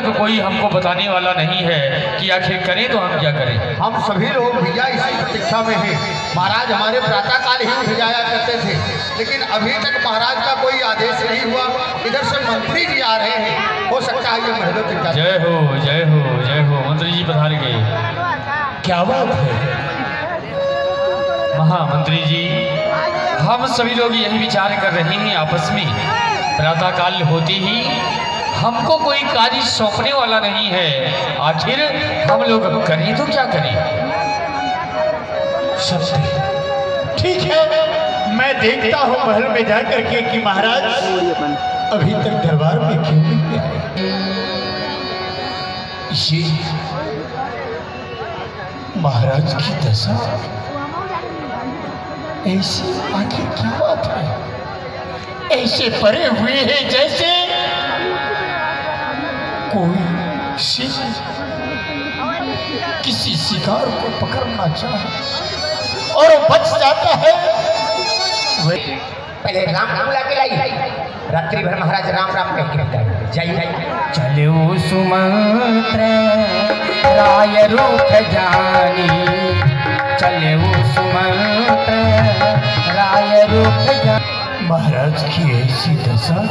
तक कोई हमको बताने वाला नहीं है कि आखिर करें तो हम क्या करें। हम सभी लोग भैया इसी प्रतीक्षा में हैं। महाराज हमारे प्रातः काल ही उठ जाया करते थे, लेकिन अभी तक महाराज का कोई आदेश नहीं हुआ। इधर से मंत्री जी आ रहे हैं, हो सकता है ये महलों तक। जय हो जय हो जय हो, मंत्री जी पधार गए। क्या बात है महामंत्री जी, हम सभी लोग यही विचार कर रहे हैं आपस में, प्रातः काल होते ही हमको कोई कार्य सौंपने वाला नहीं है, आखिर हम लोग करें तो क्या करें। ठीक है, मैं देखता हूँ महल में जाकर के कि महाराज अभी तक दरबार में क्यों नहीं आए। ये महाराज की दशा ऐसी आखिर क्या बात है। ऐसे परे हुए हैं जैसे कोई सिंह किसी शिकार को पकड़ना चाहे और बच जाता है। पहले राम बुला के लाई, रात्रि भर महाराज राम राम कह के बिताए। जाइए चलो सुमंत्र राय रूप जानी, चलो सुमंत्र राय रूप जानी। महाराज की ऐसी दशा,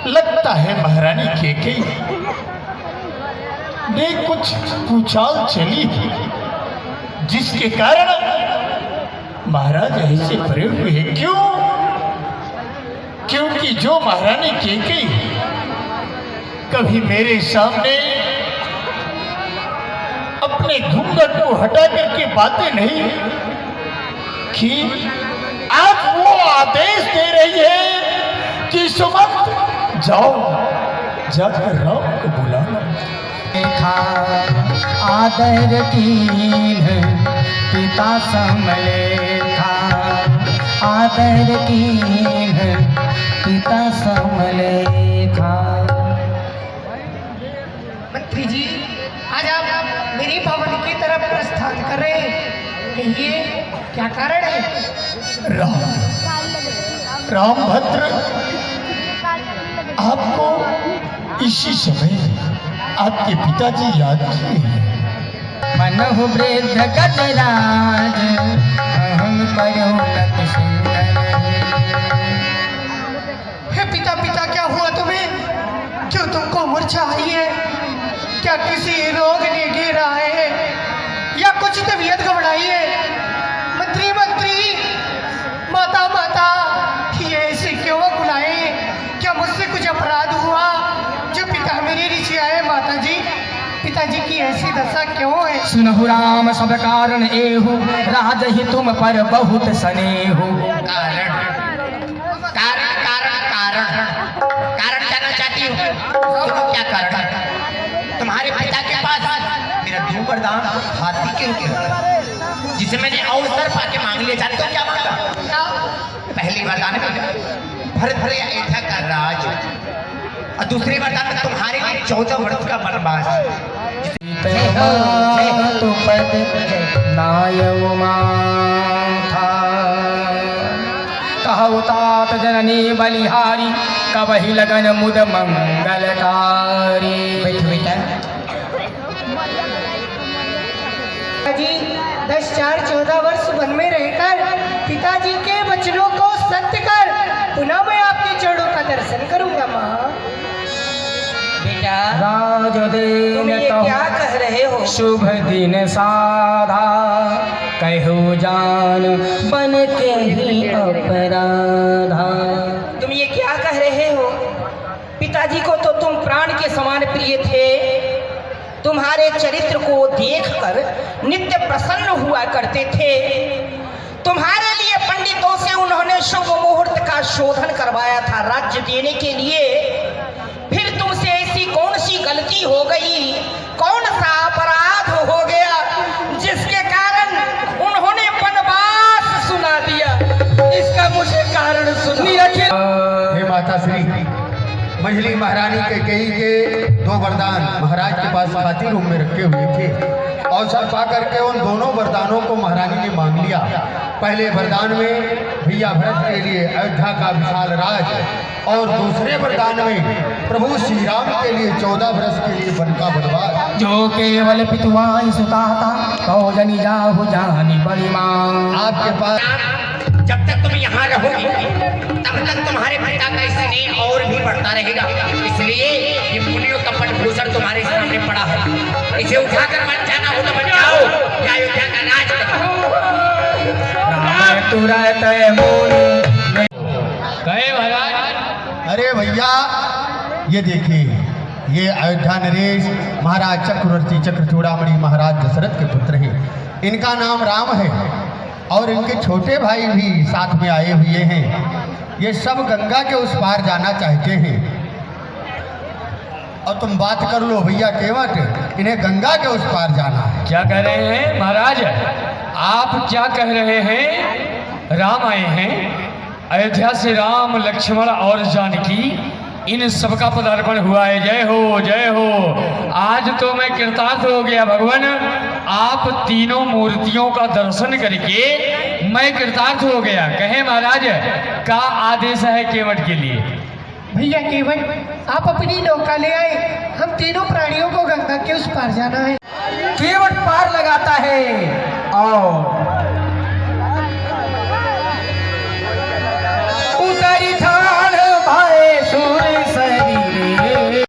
लगता है महारानी केकई ने कुछ कुचाल चली जिसके कारण महाराज ऐसे परे हुए हैं। क्यों? क्योंकि जो महारानी केकई कभी मेरे सामने अपने घूंघट को हटा करके बातें नहीं की, आज वो आदेश दे रही है कि सुमंत जाओ, जाकर राम को बुलाना। आदर कीन पिता समलेखा, आदर कीन पिता समलेखा। मंत्री जी, आज आप मेरी भवन की तरफ प्रस्थान कर रहे हैं, कहिए क्या कारण है। रामभद्र आपको इसी समय आपके पिताजी याद किए हैं। मनहु वृद्ध गजराज अहम करुणत सुंदर। हे पिता, पिता क्या हुआ तुम्हें? क्यों तुमको मूर्छा आई है? क्या किसी रोग ने घेरा है या कुछ तबीयत घबराई है? मंत्री मंत्री, माता माता, ये ऐसे क्यों बुलाए? क्या मुझसे कुछ अपराध हुआ जो पिता मेरे नीचे आए? माता जी, पिताजी की ऐसी दशा क्यों है? सुनहु राम सब कारण एहु, राज ही तुम पर बहुत स्नेहु। कारण कारण कारण कारण कारण जानना चाहती हूँ। तुम क्या कारण? तुम्हारे पिता के पास मेरा दो वरदान हाथी के रूप में, जिसे मैंने अवसर पाके मांग लिया। जाने तो क्या मांगा? पहली वरदान में भरत अयोध्या का राज, और दूसरे वरदान में तुम्हारे लिए 14 वर्ष का वनवास। कहु तात जननी बलिहारी, कबहि लगन मुद मंगलकारी। जी 10-4-14 वर्ष वन में रहकर पिताजी के वचनों को सत्य कर पुनः मैं आपके चरणों का दर्शन करूंगा। माँ बेटा, राज तुम ये क्या कह रहे हो? शुभ दिन साधा, कहु जान बन के ही अपराधा। तुम ये क्या कह रहे हो? पिताजी को तो तुम प्राण के समान प्रिय थे। तुम्हारे चरित्र को देखकर नित्य प्रसन्न हुआ करते थे। तुम्हारे लिए पंडितों से उन्होंने शुभ मुहूर्त का शोधन करवाया था राज्य देने के लिए। फिर तुमसे ऐसी कौन सी गलती हो गई, कौन सा अपराध हो गया जिसके कारण उन्होंने वनवास सुना दिया? इसका मुझे कारण सुनिए। हे माता श्री, मंझली महारानी कैकेयी के 2 वरदान महाराज के पास खातिर रूम में रखे हुए थे। अवसर पा करके उन दोनों वरदानों को महारानी ने मांग लिया। पहले वरदान में भैया भरत के लिए अयोध्या का विशाल राज, और दूसरे वरदान में प्रभु श्री राम के लिए 14 वर्ष के लिए वन का वनवास। जो केवल पितुआई सुताता तो जनी जाहु जानी बड़ी माँ। आपके पास जब तक तुम यहाँ रहोगी तब तक तुम्हारे पिता का स्नेह और भी बढ़ता रहेगा। इसलिए ये मुनियों का पटभूषण तुम्हारे सामने पड़ा है, इसे उठाकर बन जाना हो तो बन जाओ, या अयोध्या का राज करो। राम तुरत मुनि कहे महाराज। अरे भैया ये देखिए, ये अयोध्या नरेश महाराज चक्रवर्ती चक्रचूड़ामणि महाराज दशरथ के पुत्र हैं। इनका नाम राम है और इनके छोटे भाई भी साथ में आए हुए हैं। ये सब गंगा के उस पार जाना चाहते हैं। और तुम बात कर लो भैया केवट, इन्हें गंगा के उस पार जाना है। क्या कह रहे हैं महाराज? आप क्या कह रहे हैं? राम आए हैं, अयोध्या से राम लक्ष्मण और जानकी, इन सबका पदार्पण हुआ है। जय हो जय हो। आज तो मैं कृतार्थ हो गया भगवान, आप तीनों मूर्तियों का दर्शन करके मैं कृतार्थ हो गया। कहे महाराज का आदेश है केवट के लिए? भैया केवट आप अपनी नौका ले आए, हम तीनों प्राणियों को गंगा के उस पार जाना है। केवट पार लगाता है और